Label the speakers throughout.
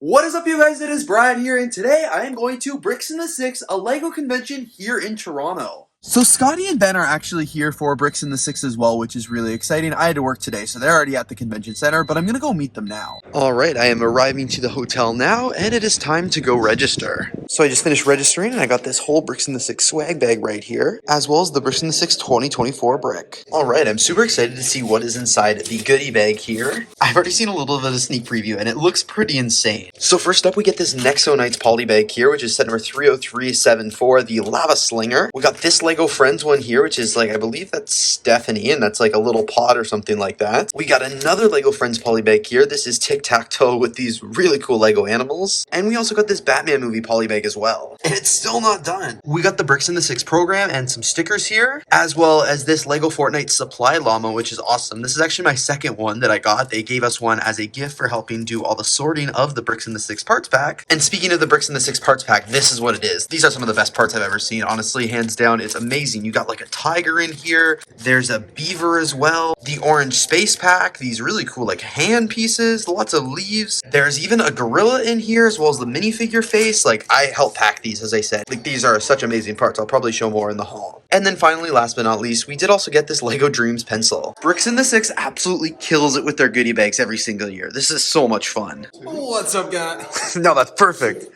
Speaker 1: What is up, you guys? It is Brad here, and today I am going to Bricks in the Six, a LEGO convention here in Toronto. So Scotty and Ben are actually here for Bricks in the Six as well, which is really exciting. I had to work today, so they're already at the convention center, but I'm gonna go meet them now. Alright, I am arriving to the hotel now, and it is time to go register. So I just finished registering, and I got this whole Bricks in the Six swag bag right here, as well as the Bricks in the Six 2024 brick. Alright, I'm super excited to see what is inside the goodie bag here. I've already seen a little bit of a sneak preview, and it looks pretty insane. So first up, we get this Nexo Knights poly bag here, which is set number 30374, the Lava Slinger. We got this LEGO Friends one here, which is like, I believe that's Stephanie, and that's like a little pod or something like that. We got another LEGO Friends poly bag here. This is Tic-Tac-Toe with these really cool LEGO animals. And we also got this Batman movie poly bag as well. And it's still not done. We got the Bricks in the Six program and some stickers here, as well as this LEGO Fortnite supply llama, which is awesome. This is actually my second one that I got. They gave us one as a gift for helping do all the sorting of the Bricks in the Six parts pack. And speaking of the Bricks in the Six parts pack, this is what it is. These are some of the best parts I've ever seen. Honestly, hands down, it's amazing. You got like a tiger in here. There's a beaver as well. The orange space pack. These really cool like hand pieces. Lots of leaves. There's even a gorilla in here as well as the minifigure face. Like, I helped pack these, as I said. Like, these are such amazing parts. I'll probably show more in the haul. And then finally, last but not least, we did also get this LEGO Dreams pencil. Bricks in the Six absolutely kills it with their goodie bags every single year. This is so much fun.
Speaker 2: What's up, guys?
Speaker 1: No, that's perfect.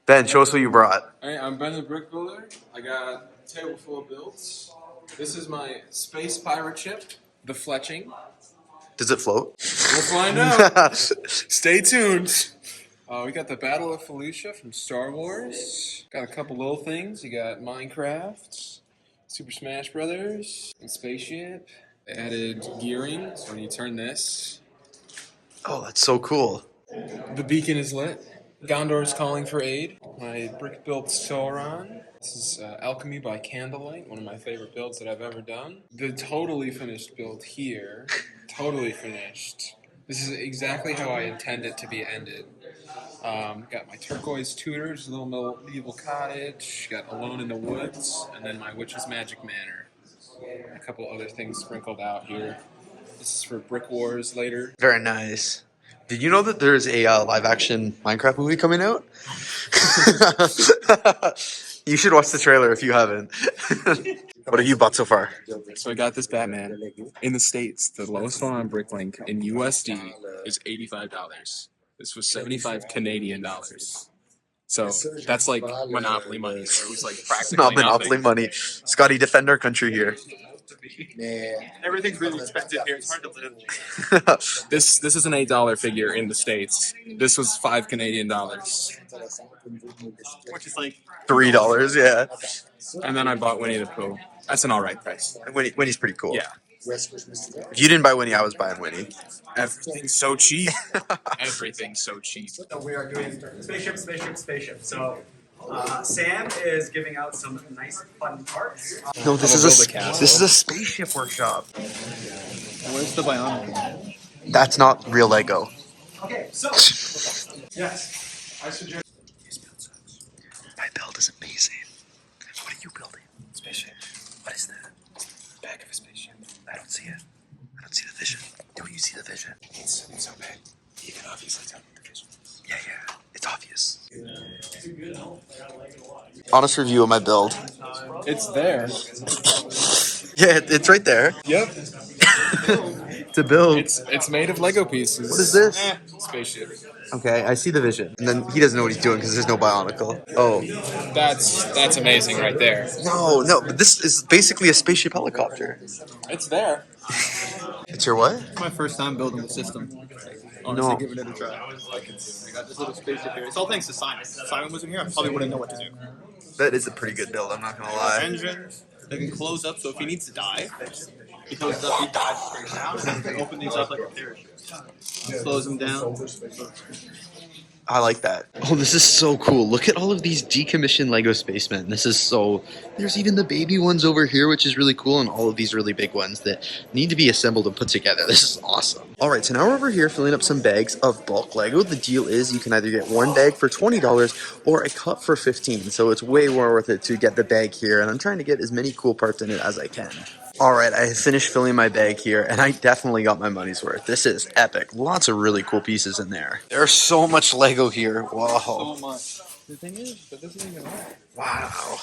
Speaker 1: Ben, show us what you brought.
Speaker 2: Alright, I'm Ben the Brick Builder. I got a table full of builds. This is my space pirate ship, the Fletching.
Speaker 1: Does it float?
Speaker 2: We'll find out. Stay tuned. We got the Battle of Fallujah from Star Wars. Got a couple little things. You got Minecraft, Super Smash Brothers, and Spaceship. Added gearing, so when you turn this,
Speaker 1: Oh, that's so cool.
Speaker 2: the beacon is lit. Gondor is calling for aid. My brick-built Sauron. This is Alchemy by Candlelight, one of my favorite builds that I've ever done. The totally finished build here, totally finished. This is exactly how I intend it to be ended. Got my turquoise tutors, a little medieval cottage, got Alone in the Woods, and then my Witch's Magic Manor. A couple other things sprinkled out here. This is for Brick Wars later.
Speaker 1: Very nice. Did you know that there's a live-action Minecraft movie coming out? You should watch the trailer if you haven't. What have you bought so far?
Speaker 2: So I got this Batman. In the States, the lowest one on Bricklink in USD is $85. This was 75 Canadian dollars. So that's like Monopoly money. So it was like practically
Speaker 1: Not Monopoly
Speaker 2: nothing.
Speaker 1: money. Scotty, defend our country here.
Speaker 2: Everything's really expensive here. It's hard to live. This is an $8 figure in the States. This was 5 Canadian dollars, which is like
Speaker 1: $3, yeah.
Speaker 2: And then I bought Winnie the Pooh. That's an alright price.
Speaker 1: Winnie's pretty cool.
Speaker 2: Yeah.
Speaker 1: If you didn't buy Winnie, I was buying Winnie.
Speaker 2: Everything's so cheap. Everything's so cheap.
Speaker 3: So we are doing spaceship. So Sam is giving out some nice fun parts.
Speaker 1: No, this
Speaker 2: I'll
Speaker 1: is
Speaker 2: build a castle.
Speaker 1: this is a spaceship workshop.
Speaker 2: Where's the bionic?
Speaker 1: That's not real Lego.
Speaker 3: Okay, so yes, I suggest
Speaker 1: My build is amazing. What are you building?
Speaker 3: spaceship.
Speaker 1: What is that?
Speaker 3: Back of a spaceship.
Speaker 1: I don't see it. I don't see the vision. Don't you see the vision?
Speaker 3: It's so big. You can obviously tell what the vision is.
Speaker 1: Yeah. It's obvious. Honest review of my build.
Speaker 2: It's there.
Speaker 1: Yeah, it's right there.
Speaker 2: Yep.
Speaker 1: To build.
Speaker 2: It's made of Lego pieces.
Speaker 1: What is this?
Speaker 2: Spaceship.
Speaker 1: Okay, I see the vision. And then he doesn't know what he's doing because there's no bionicle. Oh.
Speaker 2: That's amazing right there.
Speaker 1: No, but this is basically a spaceship helicopter.
Speaker 2: It's there.
Speaker 1: It's your what?
Speaker 4: My first time building the system. Honestly, giving it a try. I got this little spaceship here. It's all thanks to Simon. If Simon wasn't here, I probably wouldn't know what to do.
Speaker 1: That is a pretty good build, I'm not gonna lie.
Speaker 4: Engines, they can close up, so if he needs to dive, he closes up, he dives straight down, and then he can open these up like a parachute. Slows him down.
Speaker 1: I like that. Oh, this is so cool. Look at all of these decommissioned Lego spacemen. This is so... There's even the baby ones over here, which is really cool, and all of these really big ones that need to be assembled and put together. This is awesome. All right, so now we're over here filling up some bags of bulk Lego. The deal is you can either get one bag for $20 or a cup for $15. So it's way more worth it to get the bag here, and I'm trying to get as many cool parts in it as I can. Alright, I finished filling my bag here, and I definitely got my money's worth. This is epic. Lots of really cool pieces in there. There's so much Lego here. Whoa.
Speaker 4: So much. The thing is, that doesn't even all.
Speaker 1: Wow.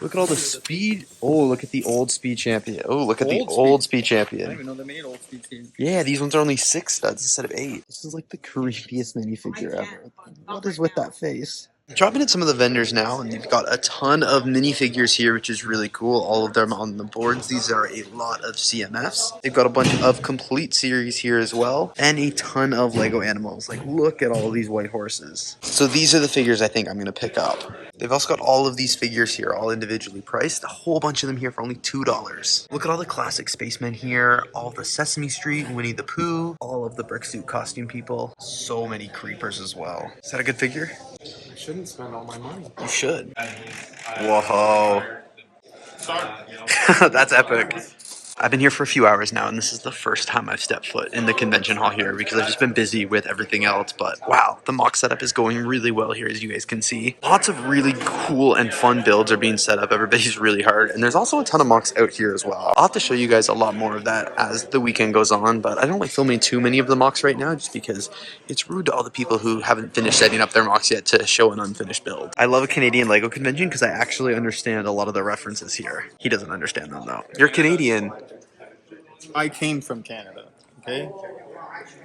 Speaker 1: Look at all the speed. Oh, look at the old speed champion. Oh, look at the old speed
Speaker 4: I
Speaker 1: champion.
Speaker 4: don't even know they made old speed teams.
Speaker 1: Yeah, these ones are only 6 studs instead of 8. This is like the creepiest minifigure ever. What is with that face? Dropping at some of the vendors now, and they've got a ton of minifigures here, which is really cool. All of them on the boards. These are a lot of CMFs. They've got a bunch of complete series here as well, and a ton of Lego animals. Like, look at all these white horses. So these are the figures I think I'm going to pick up. They've also got all of these figures here, all individually priced. A whole bunch of them here for only $2. Look at all the classic spacemen here, all the Sesame Street, Winnie the Pooh, all of the brick suit costume people. So many creepers as well. Is that a good figure?
Speaker 2: I shouldn't spend all my money.
Speaker 1: You should. Whoa. That's epic. I've been here for a few hours now, and this is the first time I've stepped foot in the convention hall here because I've just been busy with everything else. But wow, the mock setup is going really well here, as you guys can see. Lots of really cool and fun builds are being set up. Everybody's really hard, and there's also a ton of mocks out here as well. I'll have to show you guys a lot more of that as the weekend goes on, but I don't like filming too many of the mocks right now just because it's rude to all the people who haven't finished setting up their mocks yet to show an unfinished build. I love a Canadian Lego convention because I actually understand a lot of the references here. He doesn't understand them though. You're Canadian.
Speaker 4: I came from Canada, okay?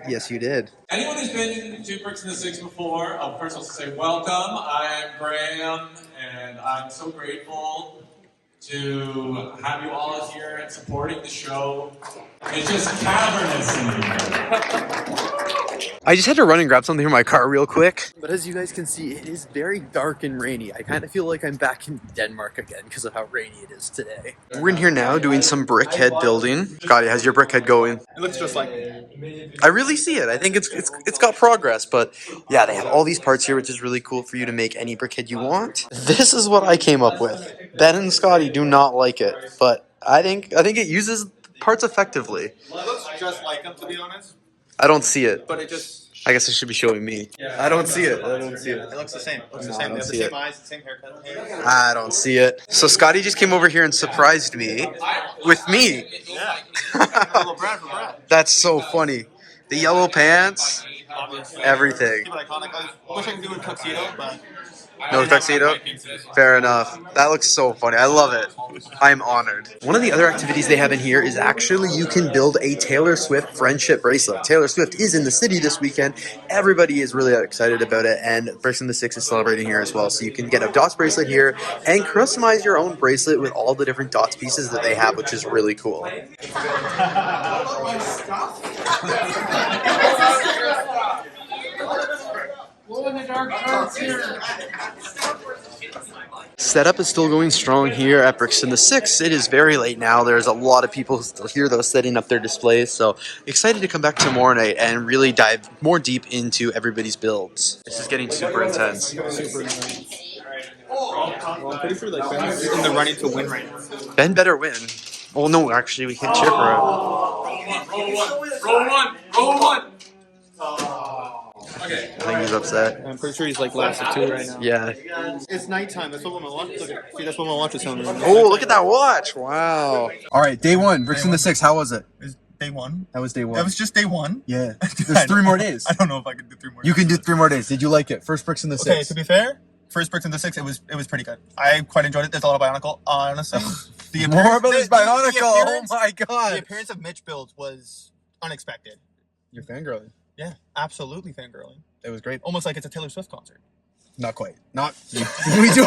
Speaker 1: Yes, you did.
Speaker 5: Anyone who's been to Bricks in the Six before, first I'll say welcome. I'm Graham, and I'm so grateful to have you all here and supporting the show. It's just cavernous in here.
Speaker 1: I just had to run and grab something from my car real quick. But as you guys can see, it is very dark and rainy. I kind of feel like I'm back in Denmark again because of how rainy it is today. We're in here now doing some brickhead building. Scotty, how's your brickhead going?
Speaker 4: It looks just like me.
Speaker 1: I really see it. I think it's got progress, but yeah, they have all these parts here, which is really cool for you to make any brickhead you want. This is what I came up with. Ben and Scotty do not like it, but I think it uses parts effectively.
Speaker 4: Well, it looks just like them, to be honest.
Speaker 1: I don't see it.
Speaker 4: But it just...
Speaker 1: I guess it should be showing me. I don't see it. I don't see it.
Speaker 4: It looks the same. It looks the
Speaker 1: No, I
Speaker 4: same.
Speaker 1: don't
Speaker 4: They have the
Speaker 1: see
Speaker 4: same
Speaker 1: it.
Speaker 4: eyes, the same haircut.
Speaker 1: I don't see it. So Scotty just came over here and surprised me with me.
Speaker 4: Yeah. Little Brad for Brad.
Speaker 1: That's so funny. The yellow pants,
Speaker 4: Obviously.
Speaker 1: everything.
Speaker 4: Keep it iconic. I wish I could do a tuxedo, but...
Speaker 1: No tuxedo? Fair enough. That looks so funny. I love it. I'm honored. One of the other activities they have in here is actually you can build a Taylor Swift friendship bracelet. Taylor Swift is in the city this weekend. Everybody is really excited about it, and Bricks in the Six is celebrating here as well. So you can get a dots bracelet here and customize your own bracelet with all the different dots pieces that they have, which is really cool. Setup is still going strong here at Bricks in the Six. It is very late now. There's a lot of people still here though setting up their displays. So excited to come back tomorrow night and really dive more deep into everybody's builds. This is getting super intense.
Speaker 4: Super intense. Well, I'm pretty sure like Ben's in the running to win right now.
Speaker 1: Ben better win. Well, no, actually, we can't cheer for him.
Speaker 5: Roll one. Okay.
Speaker 1: I think he's upset.
Speaker 4: I'm pretty sure he's like last of two right now.
Speaker 1: Yeah.
Speaker 4: It's nighttime. That's what my watch. Look at, see, that's what my watch is telling me.
Speaker 1: Oh, look at that watch. Wow. All right, day one. Bricks in the Six. How was it?
Speaker 6: It was day one.
Speaker 1: That was day one.
Speaker 6: That was just day one.
Speaker 1: Yeah. There's 3 more days.
Speaker 6: I don't know if I could do 3 more.
Speaker 1: You can do 3 more days. Did you like it? First Bricks in the
Speaker 6: Okay,
Speaker 1: Six.
Speaker 6: to be fair, first Bricks in the Six, it was pretty good. I quite enjoyed it. There's a lot of Bionicle. Honestly, the
Speaker 1: More about this
Speaker 6: the
Speaker 1: Bionicle. Oh
Speaker 6: appearance-
Speaker 1: my
Speaker 6: The
Speaker 1: god.
Speaker 6: appearance of Mitch builds was unexpected.
Speaker 1: You're fangirling.
Speaker 6: Yeah, absolutely fangirling.
Speaker 1: It was great.
Speaker 6: Almost like it's a Taylor Swift concert.
Speaker 1: Not quite. Not. We do.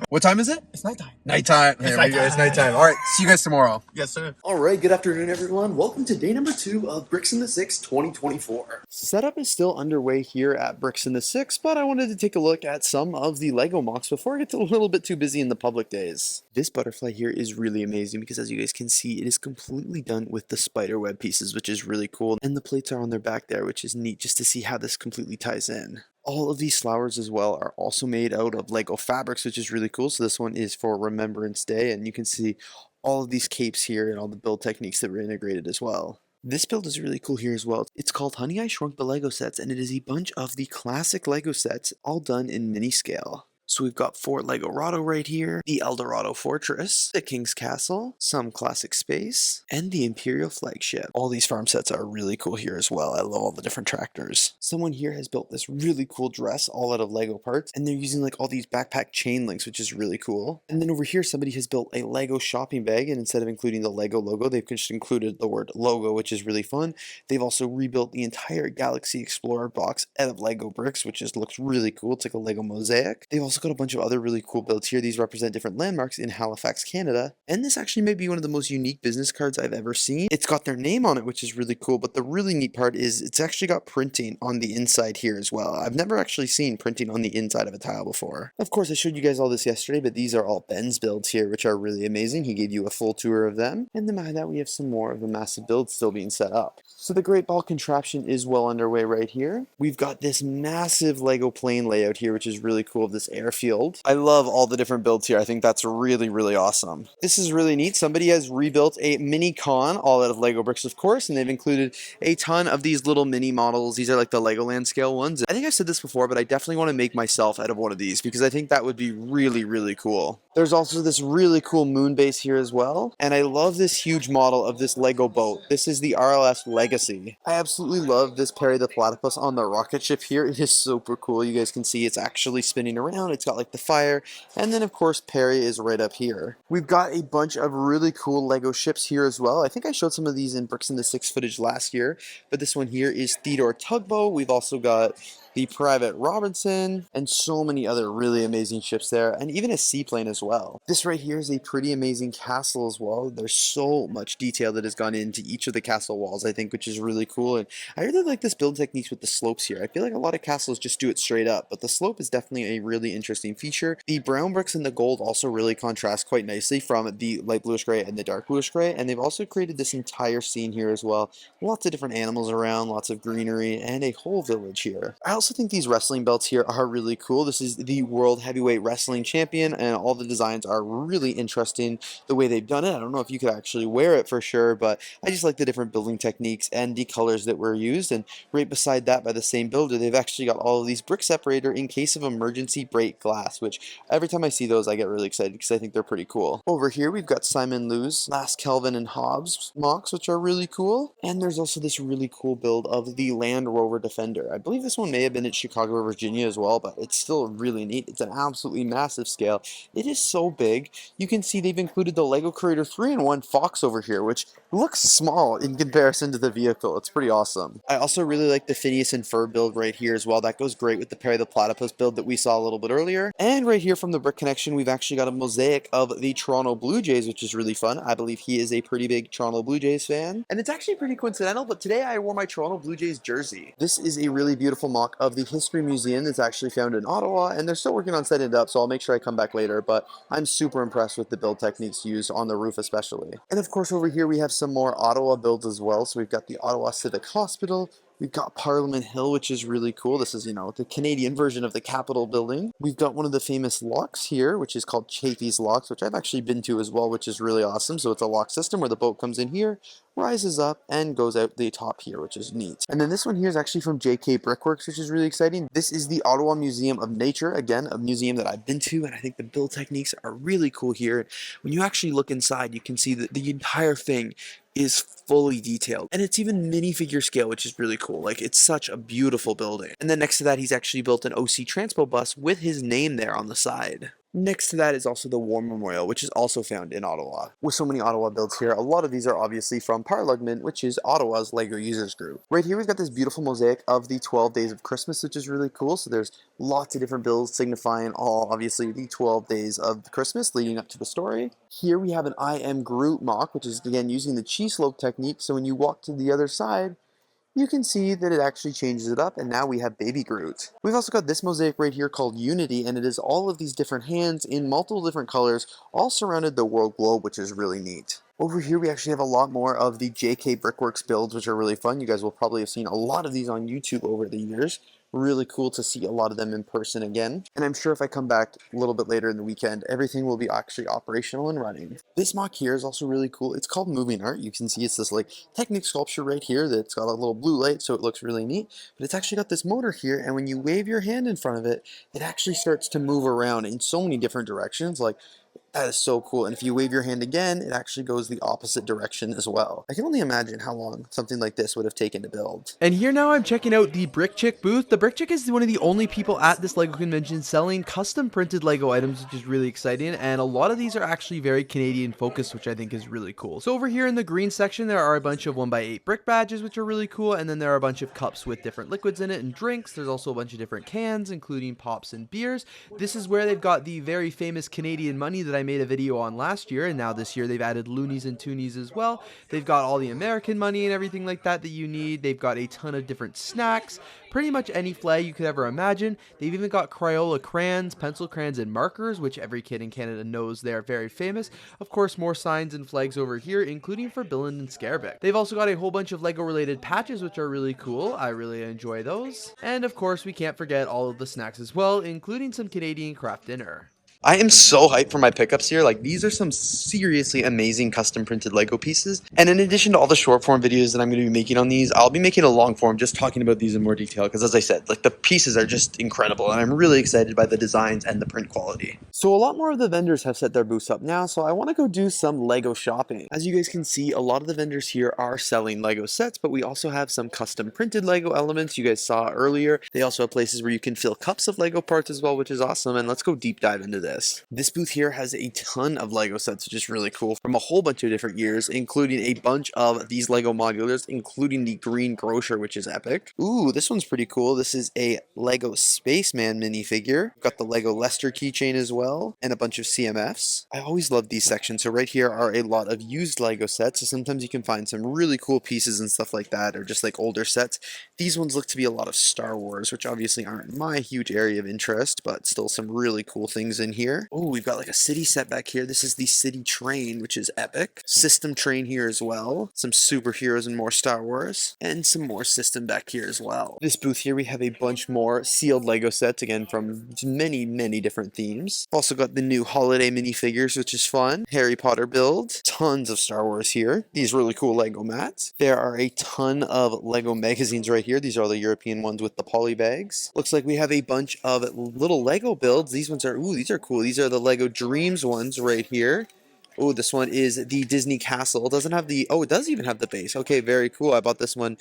Speaker 1: What time is it?
Speaker 6: It's nighttime.
Speaker 1: Nighttime. There we go. It's nighttime. All right. See you guys tomorrow.
Speaker 6: Yes, sir.
Speaker 1: All right. Good afternoon, everyone. Welcome to day number 2 of Bricks in the Six 2024. Setup is still underway here at Bricks in the Six, but I wanted to take a look at some of the Lego mocks before I get a little bit too busy in the public days. This butterfly here is really amazing because, as you guys can see, it is completely done with the spider web pieces, which is really cool. And the plates are on their back there, which is neat just to see how this completely ties in. All of these flowers as well are also made out of Lego fabrics, which is really cool. So this one is for Remembrance Day, and you can see all of these capes here and all the build techniques that were integrated as well. This build is really cool here as well. It's called Honey, I Shrunk the Lego Sets, and it is a bunch of the classic Lego sets all done in mini scale. So we've got Fort Legorado right here, the Eldorado Fortress, the King's Castle, some classic space, and the Imperial flagship. All these farm sets are really cool here as well. I love all the different tractors. Someone here has built this really cool dress all out of Lego parts, and they're using like all these backpack chain links, which is really cool. And then over here, somebody has built a Lego shopping bag, and instead of including the Lego logo, they've just included the word logo, which is really fun. They've also rebuilt the entire Galaxy Explorer box out of Lego bricks, which just looks really cool. It's like a Lego mosaic. They've also got a bunch of other really cool builds here. These represent different landmarks in Halifax, Canada. And this actually may be one of the most unique business cards I've ever seen. It's got their name on it, which is really cool. But the really neat part is it's actually got printing on the inside here as well. I've never actually seen printing on the inside of a tile before. Of course, I showed you guys all this yesterday, but these are all Ben's builds here, which are really amazing. He gave you a full tour of them. And then behind that, we have some more of the massive builds still being set up. So the Great Ball contraption is well underway right here. We've got this massive Lego plane layout here, which is really cool, of this airfield. I love all the different builds here. I think that's really, really awesome. This is really neat. Somebody has rebuilt a mini con, all out of Lego bricks, of course, and they've included a ton of these little mini models. These are like the Legoland scale ones. I think I've said this before, but I definitely want to make myself out of one of these because I think that would be really, really cool. There's also this really cool moon base here as well, and I love this huge model of this Lego boat. This is the RLS Legacy. I absolutely love this Perry the Platypus on the rocket ship here. It is super cool. You guys can see it's actually spinning around. It's got like the fire, and then of course Perry is right up here. We've got a bunch of really cool Lego ships here as well. I think I showed some of these in Bricks in the Six footage last year, but this one here is Theodore Tugboat. We've also got the Private Robinson, and so many other really amazing ships there, and even a seaplane as well. This right here is a pretty amazing castle as well. There's so much detail that has gone into each of the castle walls, I think, which is really cool, and I really like this build techniques with the slopes here. I feel like a lot of castles just do it straight up, but the slope is definitely a really interesting feature. The brown bricks and the gold also really contrast quite nicely from the light bluish gray and the dark bluish gray, and they've also created this entire scene here as well. Lots of different animals around, lots of greenery, and a whole village here. I also think these wrestling belts here are really cool. This is the World Heavyweight Wrestling Champion, and all the designs are really interesting the way they've done it. I don't know if you could actually wear it for sure, but I just like the different building techniques and the colors that were used. And right beside that, by the same builder, they've actually got all of these brick separator in case of emergency break glass, which every time I see those, I get really excited because I think they're pretty cool. Over here, we've got Simon Lew's Last Kelvin and Hobbes MOCs, which are really cool. And there's also this really cool build of the Land Rover Defender. I believe this one may have been at Chicago or Virginia as well, but it's still really neat. It's an absolutely massive scale. It is so big. You can see they've included the Lego Creator 3-in-1 Fox over here, which looks small in comparison to the vehicle. It's pretty awesome. I also really like the Phineas and Ferb build right here as well. That goes great with the Perry the Platypus build that we saw a little bit earlier. And right here from the Brick Connection, we've actually got a mosaic of the Toronto Blue Jays, which is really fun. I believe he is a pretty big Toronto Blue Jays fan. And it's actually pretty coincidental, but today I wore my Toronto Blue Jays jersey. This is a really beautiful mock of the History Museum that's actually found in Ottawa, and they're still working on setting it up, so I'll make sure I come back later, but I'm super impressed with the build techniques used on the roof especially. And of course over here we have some more Ottawa builds as well. So we've got the Ottawa Civic Hospital, we've got Parliament Hill, which is really cool. This is, you know, the Canadian version of the Capitol building. We've got one of the famous locks here, which is called Chafee's Locks, which I've actually been to as well, which is really awesome. So it's a lock system where the boat comes in here, rises up, and goes out the top here, which is neat. And then this one here is actually from JK Brickworks, which is really exciting. This is the Ottawa Museum of Nature, again, a museum that I've been to, and I think the build techniques are really cool here. When you actually look inside, you can see that the entire thing is fully detailed, and it's even minifigure scale, which is really cool. Like, it's such a beautiful building. And then next to that, he's actually built an OC Transpo bus with his name there on the side. Next to that is also the War Memorial, which is also found in Ottawa. With so many Ottawa builds here, a lot of these are obviously from Parlugman, which is Ottawa's Lego users group. Right here we've got this beautiful mosaic of the 12 Days of Christmas, which is really cool. So there's lots of different builds signifying all, obviously, the 12 days of Christmas leading up to the story. Here we have an I Am Groot mock, which is, again, using the cheese slope technique. So when you walk to the other side, you can see that it actually changes it up, and now we have Baby Groot. We've also got this mosaic right here called Unity, and it is all of these different hands in multiple different colors, all surrounded the world globe, which is really neat. Over here, we actually have a lot more of the JK Brickworks builds, which are really fun. You guys will probably have seen a lot of these on YouTube over the years. Really cool to see a lot of them in person again. And I'm sure if I come back a little bit later in the weekend, everything will be actually operational and running. This mock here is also really cool. It's called Moving Art. You can see it's this like Technic sculpture right here that's got a little blue light, so it looks really neat. But it's actually got this motor here, and when you wave your hand in front of it, it actually starts to move around in so many different directions. Like, that is so cool. And if you wave your hand again, it actually goes the opposite direction as well. I can only imagine how long something like this would have taken to build. And here now I'm checking out the Brick Chick booth. The Brick Chick is one of the only people at this LEGO convention selling custom printed LEGO items, which is really exciting. And a lot of these are actually very Canadian focused, which I think is really cool. So over here in the green section, there are a bunch of 1x8 brick badges, which are really cool. And then there are a bunch of cups with different liquids in it and drinks. There's also a bunch of different cans, including pops and beers. This is where they've got the very famous Canadian money that I made a video on last year, and now this year they've added loonies and toonies as well. They've got all the American money and everything like that that you need. They've got a ton of different snacks, pretty much any flag you could ever imagine. They've even got Crayola crayons, pencil crayons, and markers, which every kid in Canada knows they're very famous. Of course, more signs and flags over here, including for Billund and Scarebeck. They've also got a whole bunch of LEGO related patches, which are really cool. I really enjoy those. And of course, we can't forget all of the snacks as well, including some Canadian craft dinner. I am so hyped for my pickups here. Like, these are some seriously amazing custom printed Lego pieces. And in addition to all the short form videos that I'm going to be making on these, I'll be making a long form just talking about these in more detail. Because as I said, like, the pieces are just incredible. And I'm really excited by the designs and the print quality. So a lot more of the vendors have set their booths up now. So I want to go do some Lego shopping. As you guys can see, a lot of the vendors here are selling Lego sets, but we also have some custom printed Lego elements you guys saw earlier. They also have places where you can fill cups of Lego parts as well, which is awesome. And let's go deep dive into this. This booth here has a ton of Lego sets, which is really cool, from a whole bunch of different years, including a bunch of these Lego modulars, including the Green Grocer, which is epic. Ooh, this one's pretty cool. This is a Lego Spaceman minifigure. We've got the Lego Lester keychain as well, and a bunch of CMFs. I always love these sections. So right here are a lot of used Lego sets. So sometimes you can find some really cool pieces and stuff like that, or just like older sets. These ones look to be a lot of Star Wars, which obviously aren't my huge area of interest, but still some really cool things in here. Oh, we've got like a city set back here. This is the city train, which is epic. System train here as well. Some superheroes and more Star Wars. And some more system back here as well. This booth here, we have a bunch more sealed Lego sets, again, from many, many different themes. Also got the new holiday minifigures, which is fun. Harry Potter build. Tons of Star Wars here. These really cool Lego mats. There are a ton of Lego magazines right here. These are all the European ones with the poly bags. Looks like we have a bunch of little Lego builds. These ones are, ooh, these are cool. These are the Lego Dreams ones right here. Oh, this one is the Disney Castle. It doesn't have the, oh, it does even have the base. Okay, very cool. I bought this one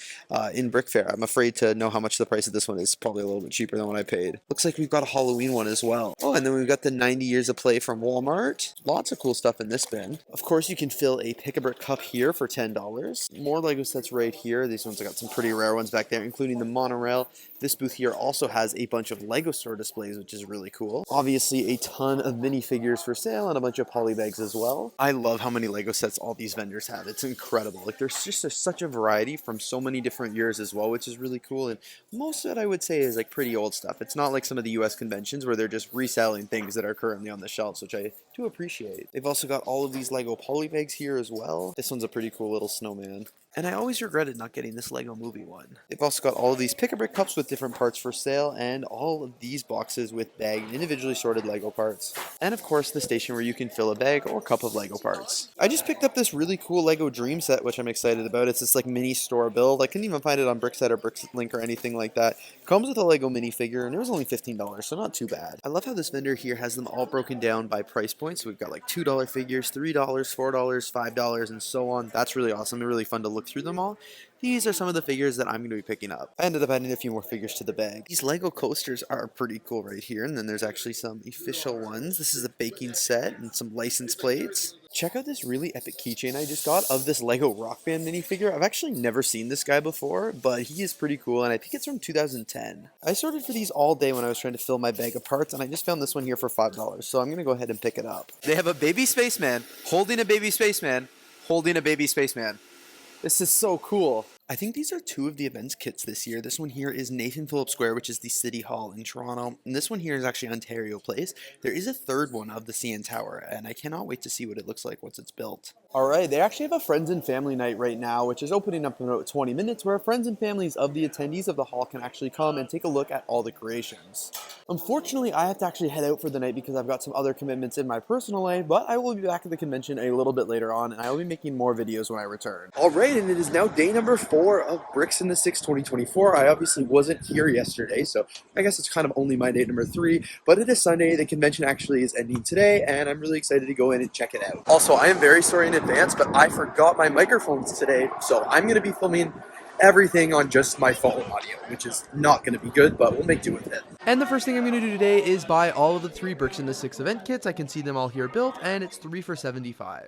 Speaker 1: in Brick Fair. I'm afraid to know how much the price of this one is. Probably a little bit cheaper than what I paid. Looks like we've got a Halloween one as well. Oh, and then we've got the 90 Years of Play from Walmart. Lots of cool stuff in this bin. Of course, you can fill a Pick-a-Brick cup here for $10. More Lego sets right here. These ones, I got some pretty rare ones back there, including the monorail. This booth here also has a bunch of Lego store displays, which is really cool. Obviously, a ton of minifigures for sale and a bunch of poly bags as well. I love how many Lego sets all these vendors have. It's incredible. Like, there's just such a variety from so many different years as well, which is really cool. And most of it, I would say, is like pretty old stuff. It's not like some of the US conventions where they're just reselling things that are currently on the shelves, which I do appreciate. They've also got all of these Lego poly bags here as well. This one's a pretty cool little snowman. And I always regretted not getting this Lego Movie one. They've also got all of these Pick-a-Brick cups with different parts for sale, and all of these boxes with bagged, individually sorted Lego parts. And of course, the station where you can fill a bag or cup of Lego parts. I just picked up this really cool Lego Dream set, which I'm excited about. It's this like mini store build. I couldn't even find it on Brickset or Bricklink or anything like that. Comes with a Lego minifigure, and it was only $15, so not too bad. I love how this vendor here has them all broken down by price points. So we've got like $2 figures, $3, $4, $5, and so on. That's really awesome and really fun to look through them all. These are some of the figures that I'm going to be picking up. I ended up adding a few more figures to the bag. These Lego coasters are pretty cool right here, and then there's actually some official ones. This is a baking set and some license plates. Check out this really epic keychain I just got of this Lego Rock Band minifigure. I've actually never seen this guy before, but he is pretty cool, and I think it's from 2010. I sorted for these all day when I was trying to fill my bag of parts, and I just found this one here for $5, so I'm going to go ahead and pick it up. They have a baby spaceman holding a baby spaceman holding a baby spaceman. This is so cool. I think these are two of the events kits this year. This one here is Nathan Phillips Square, which is the City Hall in Toronto. And this one here is actually Ontario Place. There is a third one of the CN Tower, and I cannot wait to see what it looks like once it's built. Alright, they actually have a friends and family night right now, which is opening up in about 20 minutes, where friends and families of the attendees of the hall can actually come and take a look at all the creations. Unfortunately, I have to actually head out for the night because I've got some other commitments in my personal life, but I will be back at the convention a little bit later on, and I will be making more videos when I return. Alright, and it is now day number 4 of Bricks in the 6 2024. I obviously wasn't here yesterday, so I guess it's kind of only my day number 3, but it is Sunday. The convention actually is ending today, and I'm really excited to go in and check it out. Also, I am very sorry in advance, but I forgot my microphones today, so I'm going to be filming everything on just my phone audio, which is not going to be good, but we'll make do with it.
Speaker 7: And the first thing I'm going to do today is buy all of the 3 Bricks in the 6 event kits. I can see them all here built, and it's 3 for $75.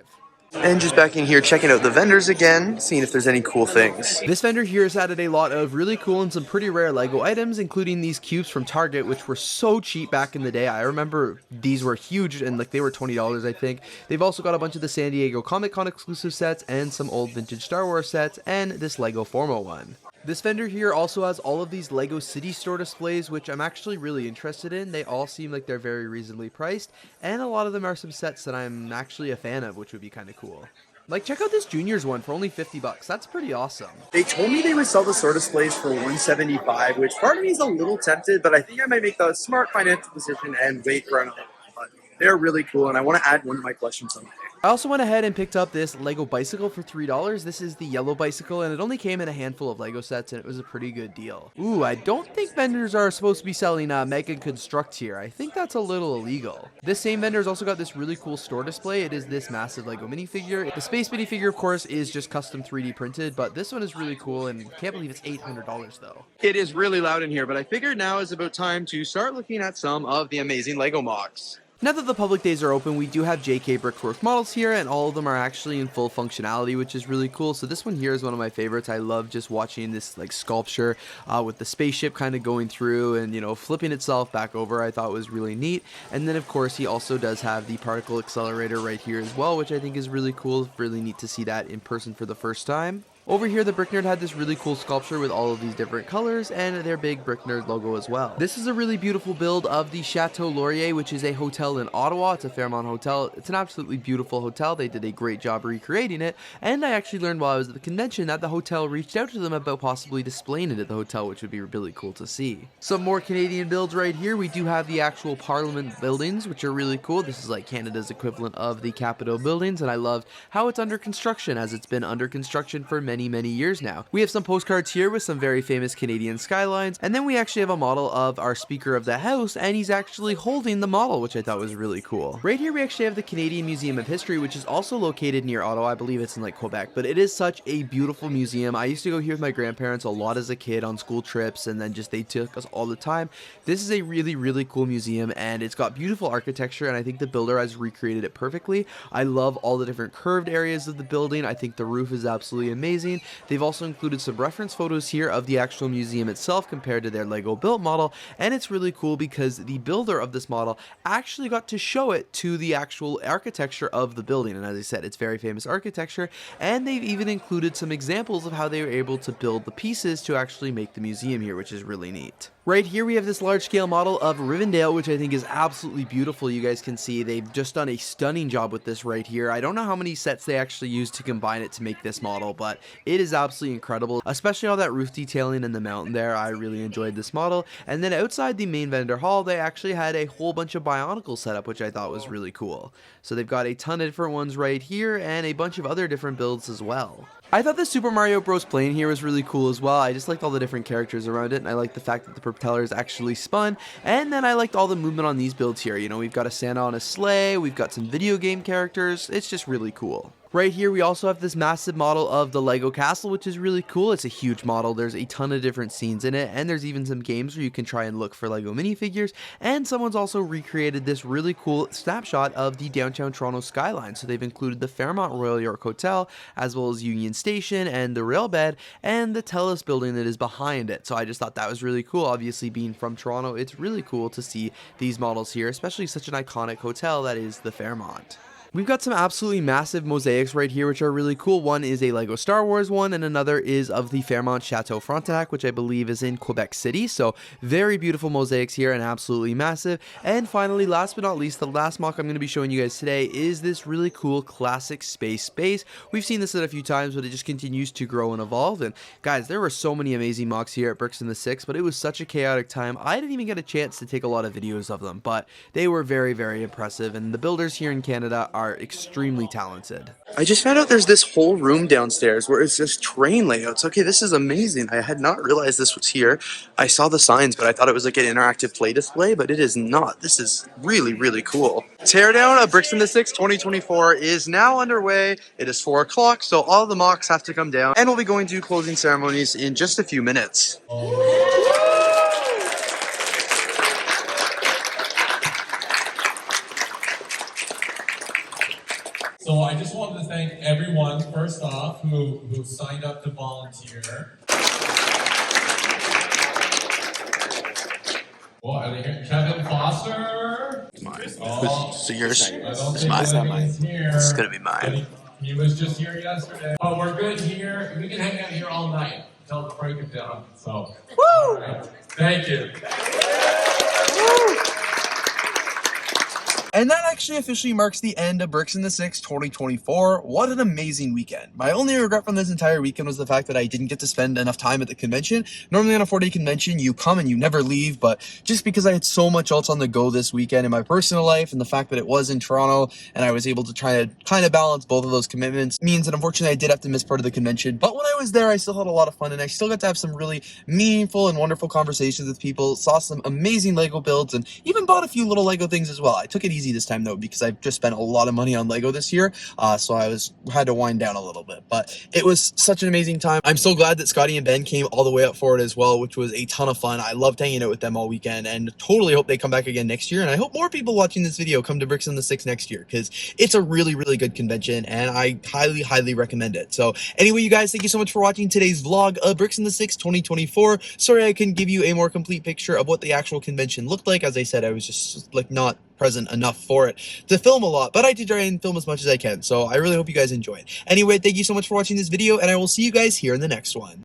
Speaker 1: And just back in here checking out the vendors again, seeing if there's any cool things.
Speaker 7: This vendor here has added a lot of really cool and some pretty rare LEGO items, including these cubes from Target, which were so cheap back in the day. I remember these were huge, and like they were $20, I think. They've also got a bunch of the San Diego Comic-Con exclusive sets and some old vintage Star Wars sets and this LEGO Formo one. This vendor here also has all of these LEGO City Store displays, which I'm actually really interested in. They all seem like they're very reasonably priced, and a lot of them are some sets that I'm actually a fan of, which would be kind of cool. Like, check out this Juniors one for only 50 bucks. That's pretty awesome.
Speaker 1: They told me they would sell the store displays for $175, which part of me is a little tempted, but I think I might make the smart financial decision and wait for another one. But they're really cool, and I want to add one to my collection someday.
Speaker 7: I also went ahead and picked up this LEGO bicycle for $3. This is the yellow bicycle, and it only came in a handful of LEGO sets, and it was a pretty good deal. Ooh, I don't think vendors are supposed to be selling Mega Construct here. I think that's a little illegal. This same vendor's also got this really cool store display. It is this massive LEGO minifigure. The space minifigure, of course, is just custom 3D printed, but this one is really cool, and can't believe it's $800 though.
Speaker 1: It is really loud in here, but I figured now is about time to start looking at some of the amazing LEGO MOCs.
Speaker 7: Now that the public days are open, we do have JK Brickworks models here, and all of them are actually in full functionality, which is really cool. So this one here is one of my favorites. I love just watching this like sculpture with the spaceship kind of going through and, you know, flipping itself back over. I thought was really neat. And then of course he also does have the particle accelerator right here as well, which I think is really cool. Really neat to see that in person for the first time. Over here, the Brick Nerd had this really cool sculpture with all of these different colors and their big Brick Nerd logo as well. This is a really beautiful build of the Chateau Laurier, which is a hotel in Ottawa. It's a Fairmont hotel. It's an absolutely beautiful hotel. They did a great job recreating it, and I actually learned while I was at the convention that the hotel reached out to them about possibly displaying it at the hotel, which would be really cool to see. Some more Canadian builds right here. We do have the actual Parliament buildings, which are really cool. This is like Canada's equivalent of the Capitol buildings, and I love how it's under construction, as it's been under construction for many years now. We have some postcards here with some very famous Canadian skylines, and then we actually have a model of our Speaker of the House, and he's actually holding the model, which I thought was really cool. Right here we actually have the Canadian Museum of History, which is also located near Ottawa. I believe it's in like Quebec, but it is such a beautiful museum. I used to go here with my grandparents a lot as a kid on school trips, and then just they took us all the time. This is a really cool museum, and it's got beautiful architecture, and I think the builder has recreated it perfectly. I love all the different curved areas of the building. I think the roof is absolutely amazing. They've also included some reference photos here of the actual museum itself compared to their LEGO built model, and it's really cool because the builder of this model actually got to show it to the actual architecture of the building, and as I said, it's very famous architecture, and they've even included some examples of how they were able to build the pieces to actually make the museum here, which is really neat. Right here we have this large scale model of Rivendell, which I think is absolutely beautiful. You guys can see they've just done a stunning job with this right here. I don't know how many sets they actually used to combine it to make this model, but it is absolutely incredible, especially all that roof detailing in the mountain there. I really enjoyed this model. And then outside the main vendor hall, they actually had a whole bunch of Bionicles set up, which I thought was really cool. So they've got a ton of different ones right here and a bunch of other different builds as well. I thought the Super Mario Bros. Plane here was really cool as well. I just liked all the different characters around it, and I liked the fact that the propellers actually spun, and then I liked all the movement on these builds here. You know, we've got a Santa on a sleigh, we've got some video game characters. It's just really cool. Right here we also have this massive model of the Lego Castle, which is really cool. It's a huge model. There's a ton of different scenes in it, and there's even some games where you can try and look for Lego minifigures, and someone's also recreated this really cool snapshot of the downtown Toronto skyline. So they've included the Fairmont Royal York Hotel, as well as Union Station and the rail bed, and the Telus building that is behind it. So I just thought that was really cool. Obviously, being from Toronto, it's really cool to see these models here, especially such an iconic hotel that is the Fairmont. We've got some absolutely massive mosaics right here, which are really cool. One is a Lego Star Wars one, and another is of the Fairmont Chateau Frontenac, which I believe is in Quebec City. So very beautiful mosaics here and absolutely massive. And finally, last but not least, the last mock I'm going to be showing you guys today is this really cool classic space base. We've seen this a few times, but it just continues to grow and evolve. And guys, there were so many amazing mocks here at Bricks in the Six, but it was such a chaotic time. I didn't even get a chance to take a lot of videos of them, but they were very, very impressive. And the builders here in Canada are extremely talented.
Speaker 1: I just found out there's this whole room downstairs where it's just train layouts. Okay, this is amazing. I had not realized this was here. I saw the signs, but I thought it was like an interactive play display, but it is not. This is really, really cool. Teardown of Bricks in the Six 2024 is now underway. It is 4 o'clock, so all the mocks have to come down, and we'll be going to closing ceremonies in just a few minutes.
Speaker 5: So I just wanted to thank everyone, first off, who signed up to volunteer. Oh, are they here? Kevin Foster.
Speaker 1: Mine.
Speaker 5: Oh,
Speaker 1: So yours?
Speaker 5: it's
Speaker 1: mine.
Speaker 5: It's not mine.
Speaker 1: It's gonna be mine.
Speaker 5: He was just here yesterday. Oh, we're good here. We can hang out here all night until the break of dawn. So, all right. Thank you.
Speaker 1: And that actually officially marks the end of Bricks in the Six 2024. What an amazing weekend. My only regret from this entire weekend was the fact that I didn't get to spend enough time at the convention. Normally on a 4-day convention, you come and you never leave, but just because I had so much else on the go this weekend in my personal life, and the fact that it was in Toronto, and I was able to try to kind of balance both of those commitments, means that unfortunately I did have to miss part of the convention. But when I was there, I still had a lot of fun, and I still got to have some really meaningful and wonderful conversations with people, saw some amazing Lego builds, and even bought a few little Lego things as well. I took it easy this time though, because I've just spent a lot of money on Lego this year, so I had to wind down a little bit, but it was such an amazing time. I'm so glad that Scotty and Ben came all the way up for it as well, which was a ton of fun. I loved hanging out with them all weekend, and totally hope they come back again next year, and I hope more people watching this video come to Bricks in the Six next year, because it's a really, really good convention, and I highly, highly recommend it. So anyway, you guys, thank you so much for watching today's vlog of Bricks in the Six 2024. Sorry I couldn't give you a more complete picture of what the actual convention looked like. As I said, I was just like not present enough for it to film a lot, but I did try and film as much as I can, so I really hope you guys enjoyed. Anyway, thank you so much for watching this video, and I will see you guys here in the next one.